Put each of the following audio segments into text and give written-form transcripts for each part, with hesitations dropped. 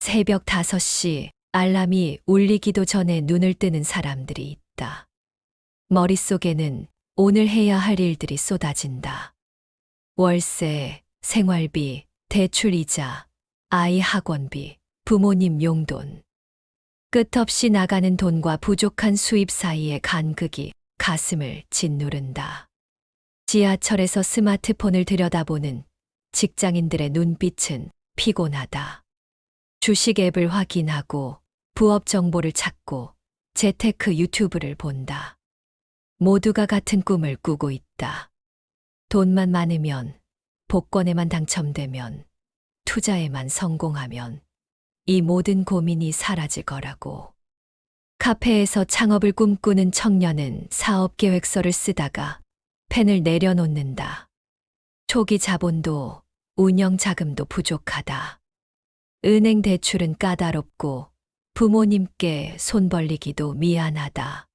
새벽 5시 알람이 울리기도 전에 눈을 뜨는 사람들이 있다. 머릿속에는 오늘 해야 할 일들이 쏟아진다. 월세, 생활비, 대출이자, 아이 학원비, 부모님 용돈. 끝없이 나가는 돈과 부족한 수입 사이의 간극이 가슴을 짓누른다. 지하철에서 스마트폰을 들여다보는 직장인들의 눈빛은 피곤하다. 주식 앱을 확인하고 부업 정보를 찾고 재테크 유튜브를 본다. 모두가 같은 꿈을 꾸고 있다. 돈만 많으면, 복권에만 당첨되면, 투자에만 성공하면 이 모든 고민이 사라질 거라고. 카페에서 창업을 꿈꾸는 청년은 사업 계획서를 쓰다가 펜을 내려놓는다. 초기 자본도 운영 자금도 부족하다. 은행 대출은 까다롭고 부모님께 손 벌리기도 미안하다.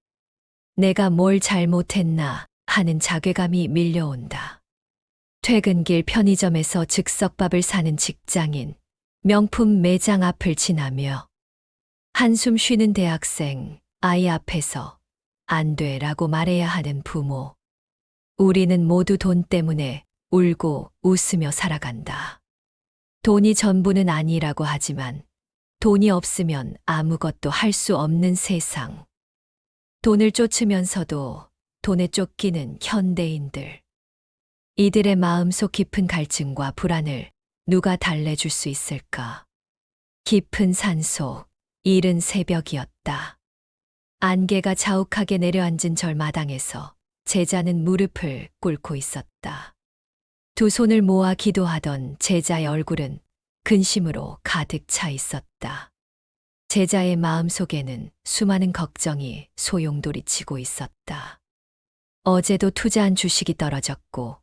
내가 뭘 잘못했나 하는 자괴감이 밀려온다. 퇴근길 편의점에서 즉석밥을 사는 직장인, 명품 매장 앞을 지나며 한숨 쉬는 대학생, 아이 앞에서 안 돼라고 말해야 하는 부모. 우리는 모두 돈 때문에 울고 웃으며 살아간다. 돈이 전부는 아니라고 하지만 돈이 없으면 아무것도 할 수 없는 세상. 돈을 쫓으면서도 돈에 쫓기는 현대인들. 이들의 마음속 깊은 갈증과 불안을 누가 달래줄 수 있을까? 깊은 산속, 이른 새벽이었다. 안개가 자욱하게 내려앉은 절마당에서 제자는 무릎을 꿇고 있었다. 두 손을 모아 기도하던 제자의 얼굴은 근심으로 가득 차 있었다. 제자의 마음속에는 수많은 걱정이 소용돌이치고 있었다. 어제도 투자한 주식이 떨어졌고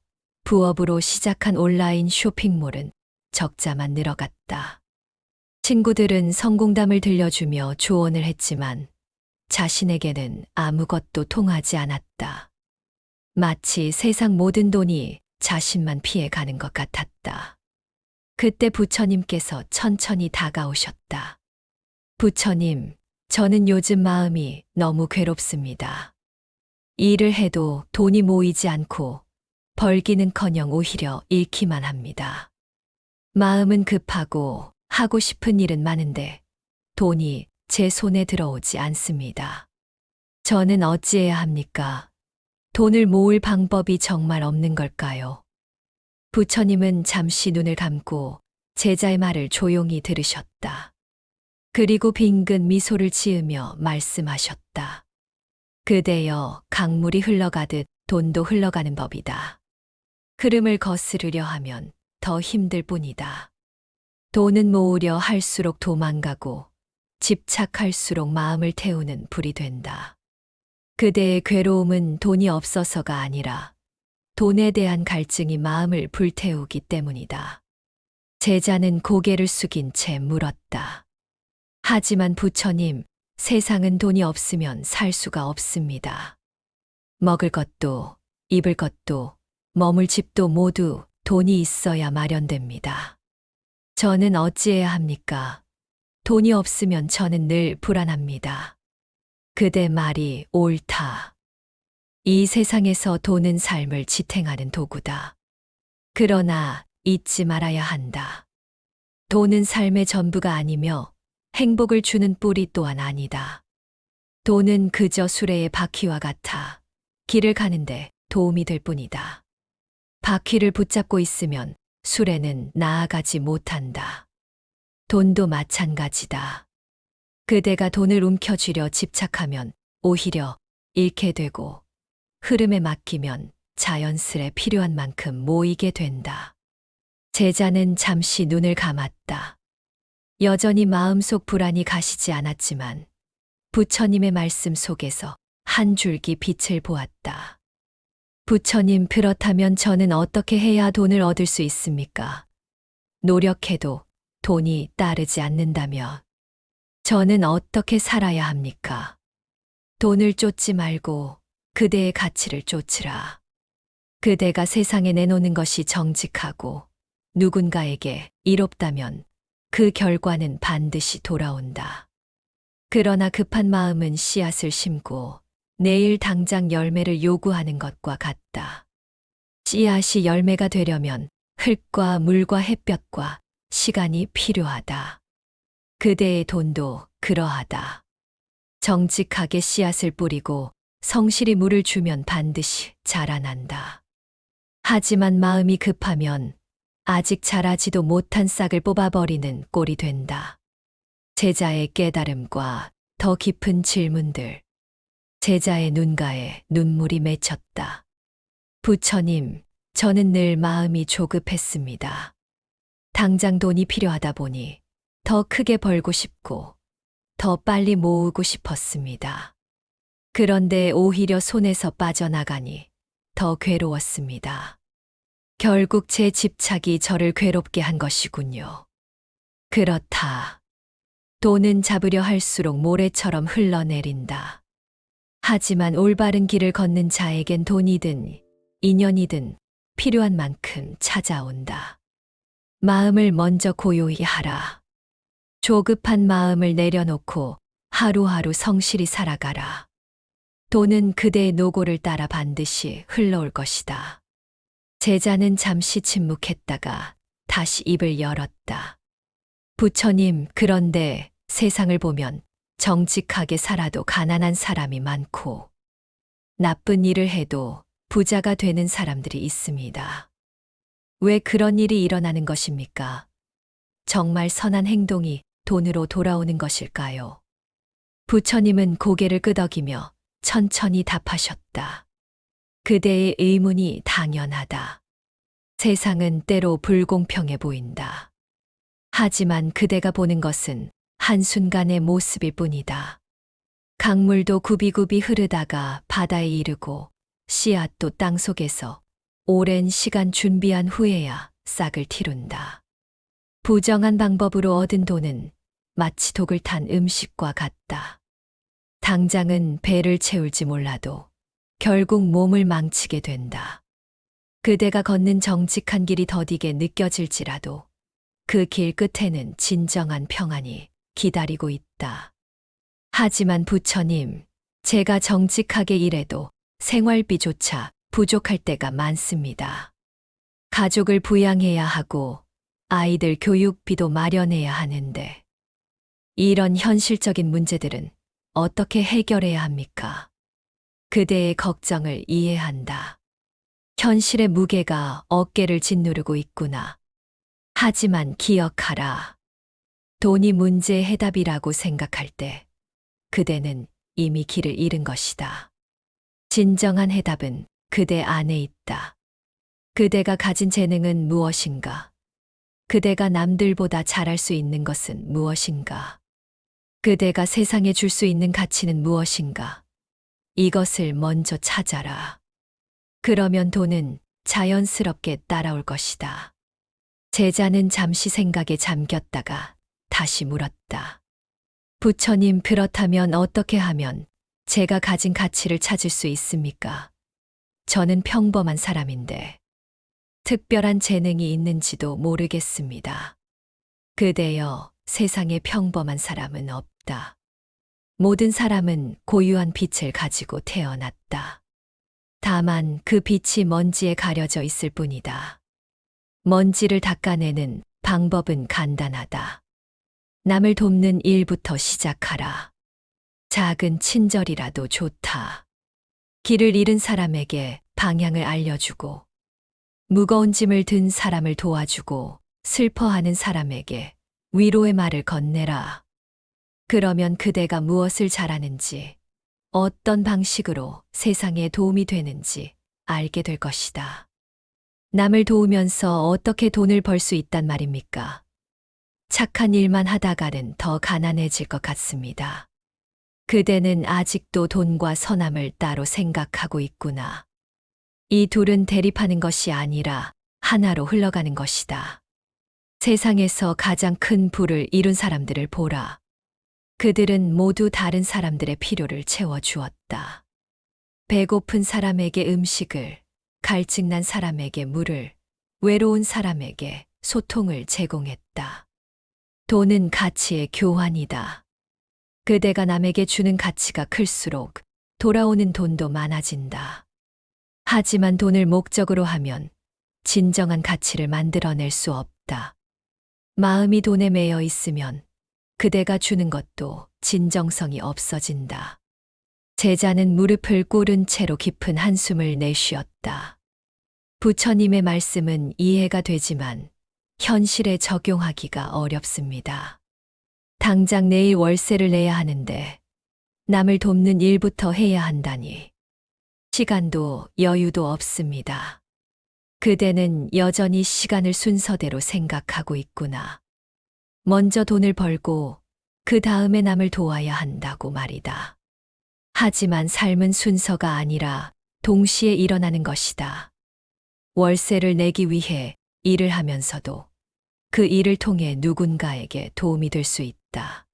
부업으로 시작한 온라인 쇼핑몰은 적자만 늘어갔다. 친구들은 성공담을 들려주며 조언을 했지만 자신에게는 아무것도 통하지 않았다. 마치 세상 모든 돈이 자신만 피해가는 것 같았다. 그때 부처님께서 천천히 다가오셨다. 부처님, 저는 요즘 마음이 너무 괴롭습니다. 일을 해도 돈이 모이지 않고 벌기는커녕 오히려 잃기만 합니다. 마음은 급하고 하고 싶은 일은 많은데 돈이 제 손에 들어오지 않습니다. 저는 어찌해야 합니까? 돈을 모을 방법이 정말 없는 걸까요? 부처님은 잠시 눈을 감고 제자의 말을 조용히 들으셨다. 그리고 빙긋 미소를 지으며 말씀하셨다. 그대여, 강물이 흘러가듯 돈도 흘러가는 법이다. 흐름을 거스르려 하면 더 힘들 뿐이다. 돈은 모으려 할수록 도망가고 집착할수록 마음을 태우는 불이 된다. 그대의 괴로움은 돈이 없어서가 아니라 돈에 대한 갈증이 마음을 불태우기 때문이다. 제자는 고개를 숙인 채 물었다. 하지만 부처님, 세상은 돈이 없으면 살 수가 없습니다. 먹을 것도, 입을 것도, 머물 집도 모두 돈이 있어야 마련됩니다. 저는 어찌해야 합니까? 돈이 없으면 저는 늘 불안합니다. 그대 말이 옳다. 이 세상에서 돈은 삶을 지탱하는 도구다. 그러나 잊지 말아야 한다. 돈은 삶의 전부가 아니며 행복을 주는 뿌리 또한 아니다. 돈은 그저 수레의 바퀴와 같아 길을 가는데 도움이 될 뿐이다. 바퀴를 붙잡고 있으면 수레는 나아가지 못한다. 돈도 마찬가지다. 그대가 돈을 움켜쥐려 집착하면 오히려 잃게 되고 흐름에 맡기면 자연스레 필요한 만큼 모이게 된다. 제자는 잠시 눈을 감았다. 여전히 마음속 불안이 가시지 않았지만 부처님의 말씀 속에서 한 줄기 빛을 보았다. 부처님, 그렇다면 저는 어떻게 해야 돈을 얻을 수 있습니까? 노력해도 돈이 따르지 않는다면 저는 어떻게 살아야 합니까? 돈을 쫓지 말고 그대의 가치를 쫓으라. 그대가 세상에 내놓는 것이 정직하고 누군가에게 이롭다면 그 결과는 반드시 돌아온다. 그러나 급한 마음은 씨앗을 심고 내일 당장 열매를 요구하는 것과 같다. 씨앗이 열매가 되려면 흙과 물과 햇볕과 시간이 필요하다. 그대의 돈도 그러하다. 정직하게 씨앗을 뿌리고 성실히 물을 주면 반드시 자라난다. 하지만 마음이 급하면 아직 자라지도 못한 싹을 뽑아버리는 꼴이 된다. 제자의 깨달음과 더 깊은 질문들. 제자의 눈가에 눈물이 맺혔다. 부처님, 저는 늘 마음이 조급했습니다. 당장 돈이 필요하다 보니 더 크게 벌고 싶고 더 빨리 모으고 싶었습니다. 그런데 오히려 손에서 빠져나가니 더 괴로웠습니다. 결국 제 집착이 저를 괴롭게 한 것이군요. 그렇다. 돈은 잡으려 할수록 모래처럼 흘러내린다. 하지만 올바른 길을 걷는 자에겐 돈이든 인연이든 필요한 만큼 찾아온다. 마음을 먼저 고요히 하라. 조급한 마음을 내려놓고 하루하루 성실히 살아가라. 돈은 그대의 노고를 따라 반드시 흘러올 것이다. 제자는 잠시 침묵했다가 다시 입을 열었다. 부처님, 그런데 세상을 보면 정직하게 살아도 가난한 사람이 많고 나쁜 일을 해도 부자가 되는 사람들이 있습니다. 왜 그런 일이 일어나는 것입니까? 정말 선한 행동이 돈으로 돌아오는 것일까요? 부처님은 고개를 끄덕이며 천천히 답하셨다. 그대의 의문이 당연하다. 세상은 때로 불공평해 보인다. 하지만 그대가 보는 것은 한순간의 모습일 뿐이다. 강물도 굽이굽이 흐르다가 바다에 이르고 씨앗도 땅속에서 오랜 시간 준비한 후에야 싹을 틔운다. 부정한 방법으로 얻은 돈은 마치 독을 탄 음식과 같다. 당장은 배를 채울지 몰라도 결국 몸을 망치게 된다. 그대가 걷는 정직한 길이 더디게 느껴질지라도 그 길 끝에는 진정한 평안이 기다리고 있다. 하지만 부처님, 제가 정직하게 일해도 생활비조차 부족할 때가 많습니다. 가족을 부양해야 하고 아이들 교육비도 마련해야 하는데 이런 현실적인 문제들은 어떻게 해결해야 합니까? 그대의 걱정을 이해한다. 현실의 무게가 어깨를 짓누르고 있구나. 하지만 기억하라. 돈이 문제의 해답이라고 생각할 때 그대는 이미 길을 잃은 것이다. 진정한 해답은 그대 안에 있다. 그대가 가진 재능은 무엇인가? 그대가 남들보다 잘할 수 있는 것은 무엇인가? 그대가 세상에 줄 수 있는 가치는 무엇인가? 이것을 먼저 찾아라. 그러면 돈은 자연스럽게 따라올 것이다. 제자는 잠시 생각에 잠겼다가 다시 물었다. 부처님, 그렇다면 어떻게 하면 제가 가진 가치를 찾을 수 있습니까? 저는 평범한 사람인데 특별한 재능이 있는지도 모르겠습니다. 그대여, 세상에 평범한 사람은 없다. 모든 사람은 고유한 빛을 가지고 태어났다. 다만 그 빛이 먼지에 가려져 있을 뿐이다. 먼지를 닦아내는 방법은 간단하다. 남을 돕는 일부터 시작하라. 작은 친절이라도 좋다. 길을 잃은 사람에게 방향을 알려주고, 무거운 짐을 든 사람을 도와주고, 슬퍼하는 사람에게 위로의 말을 건네라. 그러면 그대가 무엇을 잘하는지, 어떤 방식으로 세상에 도움이 되는지 알게 될 것이다. 남을 도우면서 어떻게 돈을 벌 수 있단 말입니까? 착한 일만 하다가는 더 가난해질 것 같습니다. 그대는 아직도 돈과 선함을 따로 생각하고 있구나. 이 둘은 대립하는 것이 아니라 하나로 흘러가는 것이다. 세상에서 가장 큰 부를 이룬 사람들을 보라. 그들은 모두 다른 사람들의 필요를 채워주었다. 배고픈 사람에게 음식을, 갈증난 사람에게 물을, 외로운 사람에게 소통을 제공했다. 돈은 가치의 교환이다. 그대가 남에게 주는 가치가 클수록 돌아오는 돈도 많아진다. 하지만 돈을 목적으로 하면 진정한 가치를 만들어낼 수 없다. 마음이 돈에 매여 있으면 그대가 주는 것도 진정성이 없어진다. 제자는 무릎을 꿇은 채로 깊은 한숨을 내쉬었다. 부처님의 말씀은 이해가 되지만 현실에 적용하기가 어렵습니다. 당장 내일 월세를 내야 하는데 남을 돕는 일부터 해야 한다니. 시간도 여유도 없습니다. 그대는 여전히 시간을 순서대로 생각하고 있구나. 먼저 돈을 벌고 그 다음에 남을 도와야 한다고 말이다. 하지만 삶은 순서가 아니라 동시에 일어나는 것이다. 월세를 내기 위해 일을 하면서도 그 일을 통해 누군가에게 도움이 될 수 있다.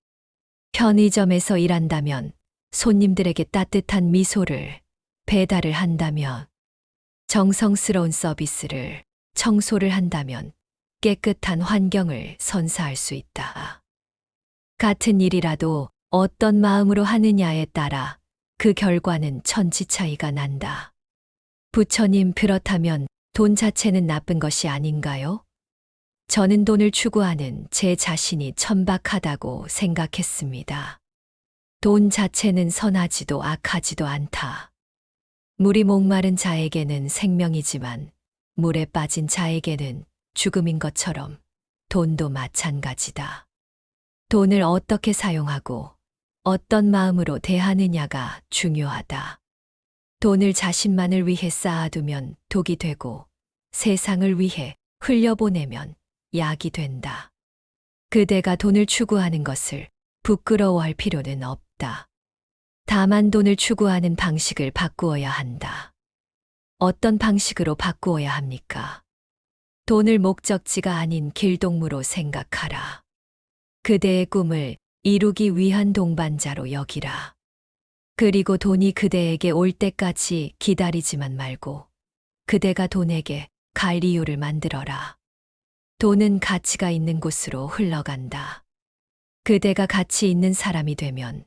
편의점에서 일한다면 손님들에게 따뜻한 미소를 배달을 한다면, 정성스러운 서비스를, 청소를 한다면 깨끗한 환경을 선사할 수 있다. 같은 일이라도 어떤 마음으로 하느냐에 따라 그 결과는 천지 차이가 난다. 부처님, 그렇다면 돈 자체는 나쁜 것이 아닌가요? 저는 돈을 추구하는 제 자신이 천박하다고 생각했습니다. 돈 자체는 선하지도 악하지도 않다. 물이 목마른 자에게는 생명이지만 물에 빠진 자에게는 죽음인 것처럼 돈도 마찬가지다. 돈을 어떻게 사용하고 어떤 마음으로 대하느냐가 중요하다. 돈을 자신만을 위해 쌓아두면 독이 되고 세상을 위해 흘려보내면 약이 된다. 그대가 돈을 추구하는 것을 부끄러워할 필요는 없다. 다만 돈을 추구하는 방식을 바꾸어야 한다. 어떤 방식으로 바꾸어야 합니까? 돈을 목적지가 아닌 길동무로 생각하라. 그대의 꿈을 이루기 위한 동반자로 여기라. 그리고 돈이 그대에게 올 때까지 기다리지만 말고 그대가 돈에게 갈 이유를 만들어라. 돈은 가치가 있는 곳으로 흘러간다. 그대가 가치 있는 사람이 되면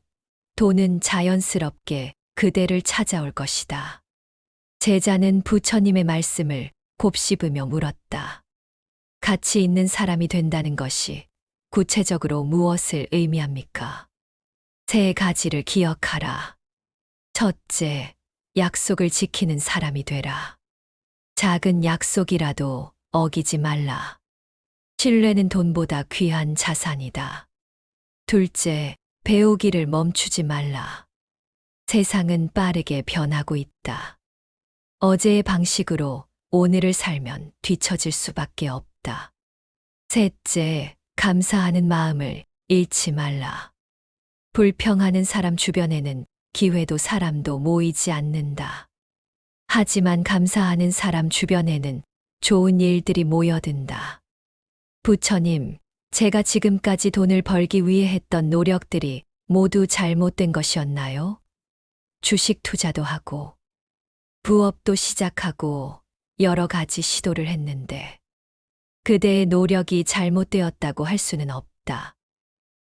돈은 자연스럽게 그대를 찾아올 것이다. 제자는 부처님의 말씀을 곱씹으며 물었다. 가치 있는 사람이 된다는 것이 구체적으로 무엇을 의미합니까? 세 가지를 기억하라. 첫째, 약속을 지키는 사람이 되라. 작은 약속이라도 어기지 말라. 신뢰는 돈보다 귀한 자산이다. 둘째, 배우기를 멈추지 말라. 세상은 빠르게 변하고 있다. 어제의 방식으로 오늘을 살면 뒤처질 수밖에 없다. 셋째, 감사하는 마음을 잃지 말라. 불평하는 사람 주변에는 기회도 사람도 모이지 않는다. 하지만 감사하는 사람 주변에는 좋은 일들이 모여든다. 부처님, 제가 지금까지 돈을 벌기 위해 했던 노력들이 모두 잘못된 것이었나요? 주식 투자도 하고, 부업도 시작하고 여러 가지 시도를 했는데 그대의 노력이 잘못되었다고 할 수는 없다.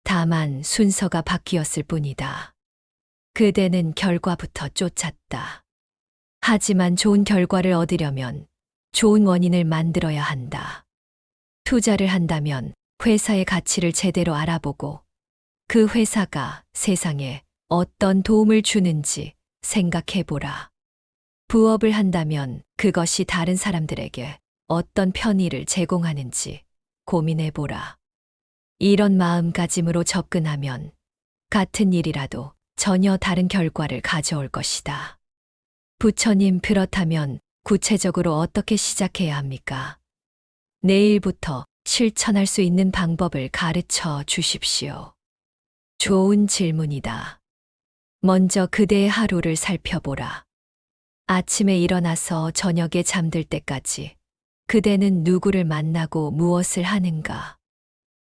다만 순서가 바뀌었을 뿐이다. 그대는 결과부터 쫓았다. 하지만 좋은 결과를 얻으려면 좋은 원인을 만들어야 한다. 투자를 한다면 회사의 가치를 제대로 알아보고 그 회사가 세상에 어떤 도움을 주는지 생각해보라. 부업을 한다면 그것이 다른 사람들에게 어떤 편의를 제공하는지 고민해보라. 이런 마음가짐으로 접근하면 같은 일이라도 전혀 다른 결과를 가져올 것이다. 부처님, 그렇다면 구체적으로 어떻게 시작해야 합니까? 내일부터 실천할 수 있는 방법을 가르쳐 주십시오. 좋은 질문이다. 먼저 그대의 하루를 살펴보라. 아침에 일어나서 저녁에 잠들 때까지 그대는 누구를 만나고 무엇을 하는가?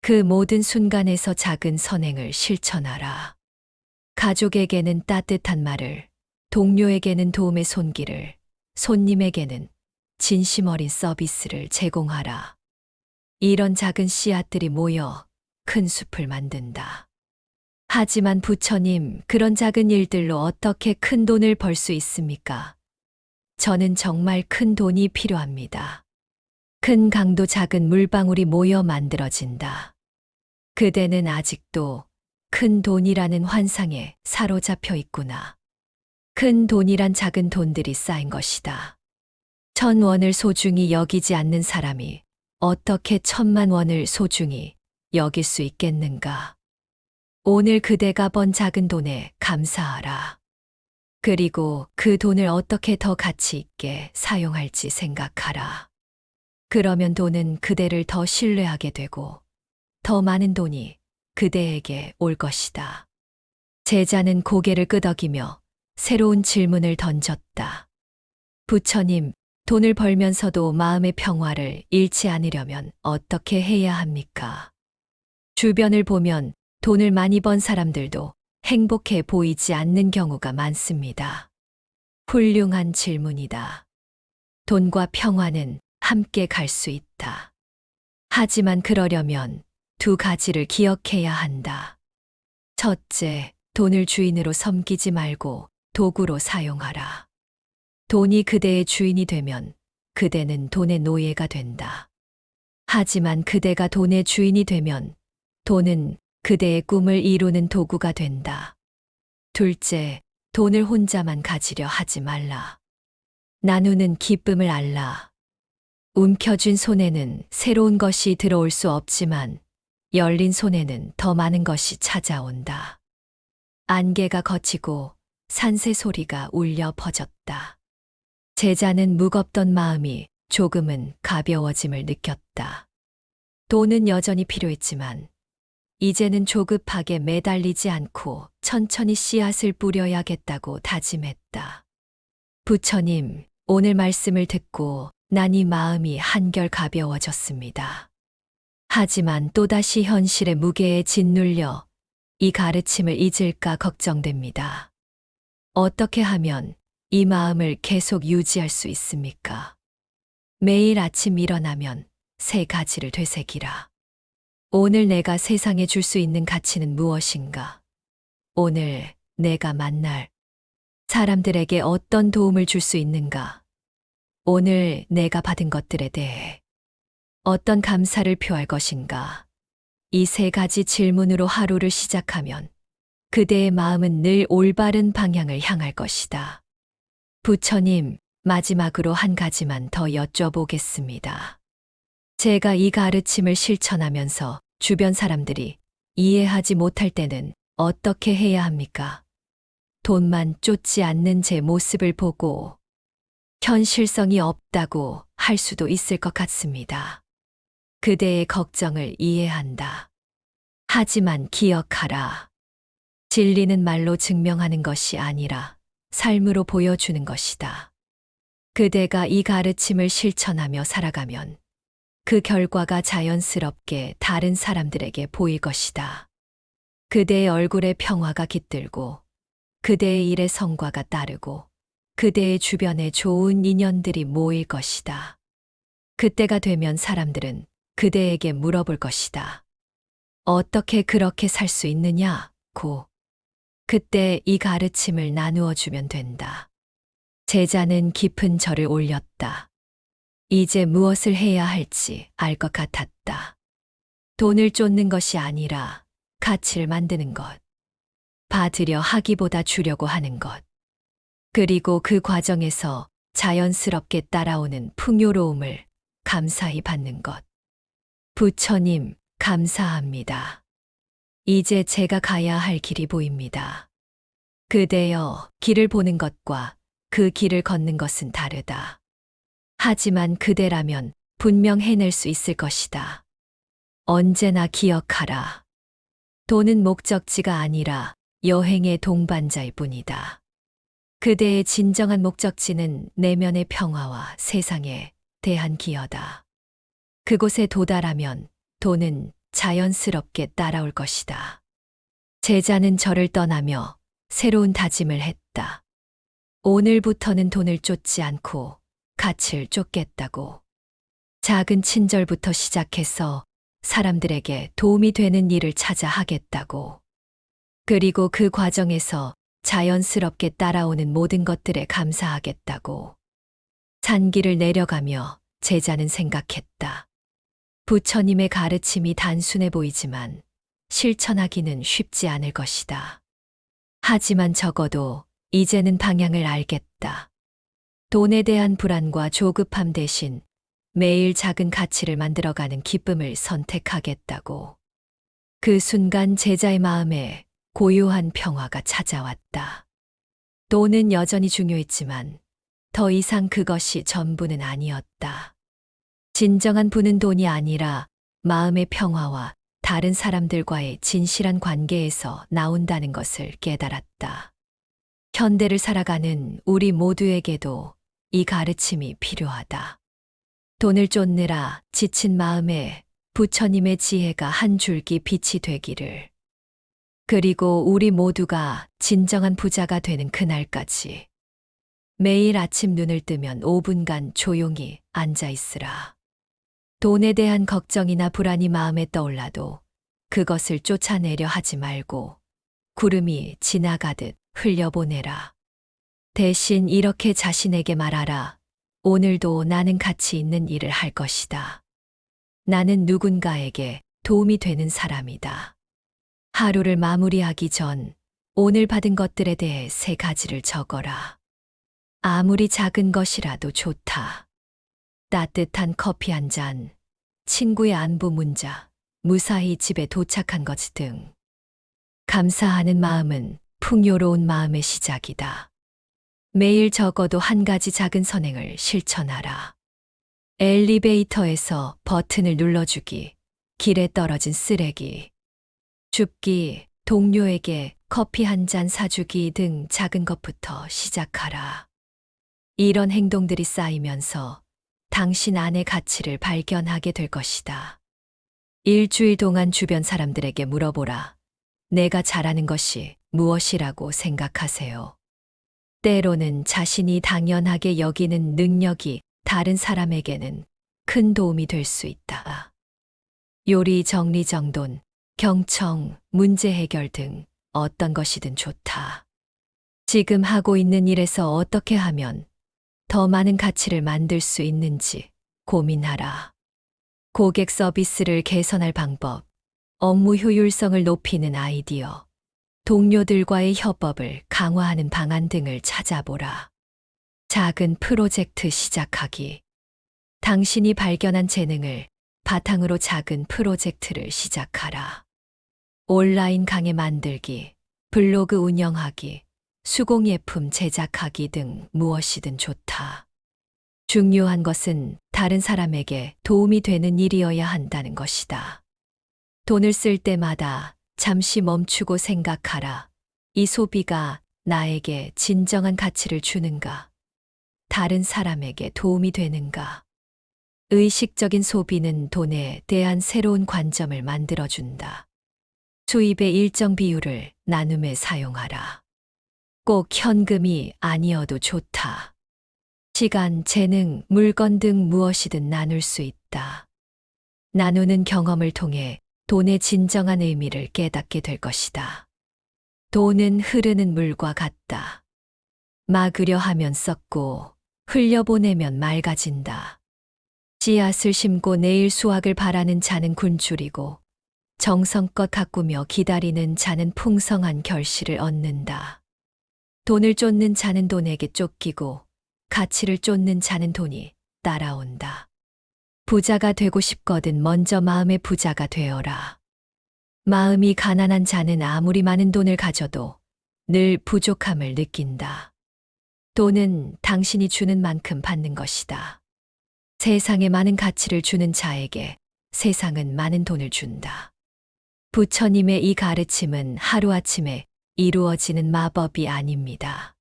그 모든 순간에서 작은 선행을 실천하라. 가족에게는 따뜻한 말을, 동료에게는 도움의 손길을, 손님에게는 진심 어린 서비스를 제공하라. 이런 작은 씨앗들이 모여 큰 숲을 만든다. 하지만 부처님, 그런 작은 일들로 어떻게 큰 돈을 벌 수 있습니까? 저는 정말 큰 돈이 필요합니다. 큰 강도 작은 물방울이 모여 만들어진다. 그대는 아직도 큰 돈이라는 환상에 사로잡혀 있구나. 큰 돈이란 작은 돈들이 쌓인 것이다. 1,000원을 소중히 여기지 않는 사람이 어떻게 1,000,000원을 소중히 여길 수 있겠는가? 오늘 그대가 번 작은 돈에 감사하라. 그리고 그 돈을 어떻게 더 가치 있게 사용할지 생각하라. 그러면 돈은 그대를 더 신뢰하게 되고 더 많은 돈이 그대에게 올 것이다. 제자는 고개를 끄덕이며 새로운 질문을 던졌다. 부처님, 돈을 벌면서도 마음의 평화를 잃지 않으려면 어떻게 해야 합니까? 주변을 보면 돈을 많이 번 사람들도 행복해 보이지 않는 경우가 많습니다. 훌륭한 질문이다. 돈과 평화는 함께 갈 수 있다. 하지만 그러려면 두 가지를 기억해야 한다. 첫째, 돈을 주인으로 섬기지 말고 도구로 사용하라. 돈이 그대의 주인이 되면 그대는 돈의 노예가 된다. 하지만 그대가 돈의 주인이 되면 돈은 그대의 꿈을 이루는 도구가 된다. 둘째, 돈을 혼자만 가지려 하지 말라. 나누는 기쁨을 알라. 움켜쥔 손에는 새로운 것이 들어올 수 없지만 열린 손에는 더 많은 것이 찾아온다. 안개가 걷히고 산새 소리가 울려 퍼졌다. 제자는 무겁던 마음이 조금은 가벼워짐을 느꼈다. 돈은 여전히 필요했지만 이제는 조급하게 매달리지 않고 천천히 씨앗을 뿌려야겠다고 다짐했다. 부처님, 오늘 말씀을 듣고 나니 마음이 한결 가벼워졌습니다. 하지만 또다시 현실의 무게에 짓눌려 이 가르침을 잊을까 걱정됩니다. 어떻게 하면 이 마음을 계속 유지할 수 있습니까? 매일 아침 일어나면 세 가지를 되새기라. 오늘 내가 세상에 줄 수 있는 가치는 무엇인가? 오늘 내가 만날 사람들에게 어떤 도움을 줄 수 있는가? 오늘 내가 받은 것들에 대해 어떤 감사를 표할 것인가? 이 세 가지 질문으로 하루를 시작하면 그대의 마음은 늘 올바른 방향을 향할 것이다. 부처님, 마지막으로 한 가지만 더 여쭤보겠습니다. 제가 이 가르침을 실천하면서 주변 사람들이 이해하지 못할 때는 어떻게 해야 합니까? 돈만 쫓지 않는 제 모습을 보고 현실성이 없다고 할 수도 있을 것 같습니다. 그대의 걱정을 이해한다. 하지만 기억하라. 진리는 말로 증명하는 것이 아니라 삶으로 보여주는 것이다. 그대가 이 가르침을 실천하며 살아가면 그 결과가 자연스럽게 다른 사람들에게 보일 것이다. 그대의 얼굴에 평화가 깃들고 그대의 일에 성과가 따르고 그대의 주변에 좋은 인연들이 모일 것이다. 그때가 되면 사람들은 그대에게 물어볼 것이다. 어떻게 그렇게 살 수 있느냐고. 그때 이 가르침을 나누어 주면 된다. 제자는 깊은 절을 올렸다. 이제 무엇을 해야 할지 알 것 같았다. 돈을 쫓는 것이 아니라 가치를 만드는 것. 받으려 하기보다 주려고 하는 것. 그리고 그 과정에서 자연스럽게 따라오는 풍요로움을 감사히 받는 것. 부처님, 감사합니다. 이제 제가 가야 할 길이 보입니다. 그대여, 길을 보는 것과 그 길을 걷는 것은 다르다. 하지만 그대라면 분명 해낼 수 있을 것이다. 언제나 기억하라. 돈은 목적지가 아니라 여행의 동반자일 뿐이다. 그대의 진정한 목적지는 내면의 평화와 세상에 대한 기여다. 그곳에 도달하면 돈은 자연스럽게 따라올 것이다. 제자는 절을 떠나며 새로운 다짐을 했다. 오늘부터는 돈을 쫓지 않고 가치를 쫓겠다고. 작은 친절부터 시작해서 사람들에게 도움이 되는 일을 찾아 하겠다고. 그리고 그 과정에서 자연스럽게 따라오는 모든 것들에 감사하겠다고. 산길을 내려가며 제자는 생각했다. 부처님의 가르침이 단순해 보이지만 실천하기는 쉽지 않을 것이다. 하지만 적어도 이제는 방향을 알겠다. 돈에 대한 불안과 조급함 대신 매일 작은 가치를 만들어가는 기쁨을 선택하겠다고. 그 순간 제자의 마음에 고요한 평화가 찾아왔다. 돈은 여전히 중요했지만 더 이상 그것이 전부는 아니었다. 진정한 부는 돈이 아니라 마음의 평화와 다른 사람들과의 진실한 관계에서 나온다는 것을 깨달았다. 현대를 살아가는 우리 모두에게도 이 가르침이 필요하다. 돈을 쫓느라 지친 마음에 부처님의 지혜가 한 줄기 빛이 되기를. 그리고 우리 모두가 진정한 부자가 되는 그날까지 매일 아침 눈을 뜨면 5분간 조용히 앉아 있으라. 돈에 대한 걱정이나 불안이 마음에 떠올라도 그것을 쫓아내려 하지 말고 구름이 지나가듯 흘려보내라. 대신 이렇게 자신에게 말하라. 오늘도 나는 가치 있는 일을 할 것이다. 나는 누군가에게 도움이 되는 사람이다. 하루를 마무리하기 전 오늘 받은 것들에 대해 3가지를 적어라. 아무리 작은 것이라도 좋다. 따뜻한 커피 한 잔, 친구의 안부 문자, 무사히 집에 도착한 것 등. 감사하는 마음은 풍요로운 마음의 시작이다. 매일 적어도 1가지 작은 선행을 실천하라. 엘리베이터에서 버튼을 눌러주기, 길에 떨어진 쓰레기, 줍기, 동료에게 커피 한 잔 사주기 등 작은 것부터 시작하라. 이런 행동들이 쌓이면서 당신 안의 가치를 발견하게 될 것이다. 일주일 동안 주변 사람들에게 물어보라. 내가 잘하는 것이 무엇이라고 생각하세요? 때로는 자신이 당연하게 여기는 능력이 다른 사람에게는 큰 도움이 될 수 있다. 요리, 정리정돈, 경청, 문제 해결 등 어떤 것이든 좋다. 지금 하고 있는 일에서 어떻게 하면 더 많은 가치를 만들 수 있는지 고민하라. 고객 서비스를 개선할 방법, 업무 효율성을 높이는 아이디어, 동료들과의 협업을 강화하는 방안 등을 찾아보라. 작은 프로젝트 시작하기. 당신이 발견한 재능을 바탕으로 작은 프로젝트를 시작하라. 온라인 강의 만들기, 블로그 운영하기, 수공예품 제작하기 등 무엇이든 좋다. 중요한 것은 다른 사람에게 도움이 되는 일이어야 한다는 것이다. 돈을 쓸 때마다 잠시 멈추고 생각하라. 이 소비가 나에게 진정한 가치를 주는가? 다른 사람에게 도움이 되는가? 의식적인 소비는 돈에 대한 새로운 관점을 만들어준다. 수입의 일정 비율을 나눔에 사용하라. 꼭 현금이 아니어도 좋다. 시간, 재능, 물건 등 무엇이든 나눌 수 있다. 나누는 경험을 통해 돈의 진정한 의미를 깨닫게 될 것이다. 돈은 흐르는 물과 같다. 막으려 하면 썩고 흘려보내면 맑아진다. 씨앗을 심고 내일 수확을 바라는 자는 굴줄이고 정성껏 가꾸며 기다리는 자는 풍성한 결실을 얻는다. 돈을 쫓는 자는 돈에게 쫓기고 가치를 쫓는 자는 돈이 따라온다. 부자가 되고 싶거든 먼저 마음의 부자가 되어라. 마음이 가난한 자는 아무리 많은 돈을 가져도 늘 부족함을 느낀다. 돈은 당신이 주는 만큼 받는 것이다. 세상에 많은 가치를 주는 자에게 세상은 많은 돈을 준다. 부처님의 이 가르침은 하루아침에 이루어지는 마법이 아닙니다.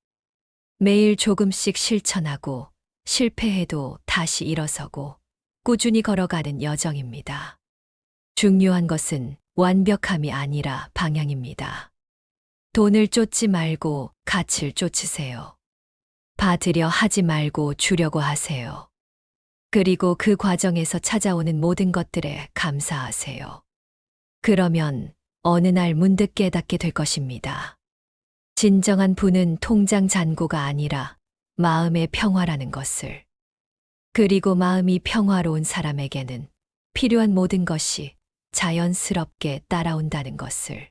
매일 조금씩 실천하고 실패해도 다시 일어서고 꾸준히 걸어가는 여정입니다. 중요한 것은 완벽함이 아니라 방향입니다. 돈을 쫓지 말고 가치를 쫓으세요. 받으려 하지 말고 주려고 하세요. 그리고 그 과정에서 찾아오는 모든 것들에 감사하세요. 그러면 어느 날 문득 깨닫게 될 것입니다. 진정한 부는 통장 잔고가 아니라 마음의 평화라는 것을. 그리고 마음이 평화로운 사람에게는 필요한 모든 것이 자연스럽게 따라온다는 것을.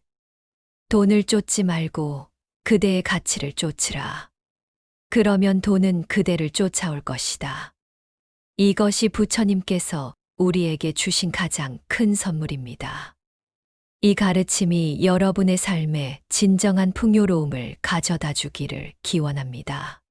돈을 쫓지 말고 그대의 가치를 쫓으라. 그러면 돈은 그대를 쫓아올 것이다. 이것이 부처님께서 우리에게 주신 가장 큰 선물입니다. 이 가르침이 여러분의 삶에 진정한 풍요로움을 가져다 주기를 기원합니다.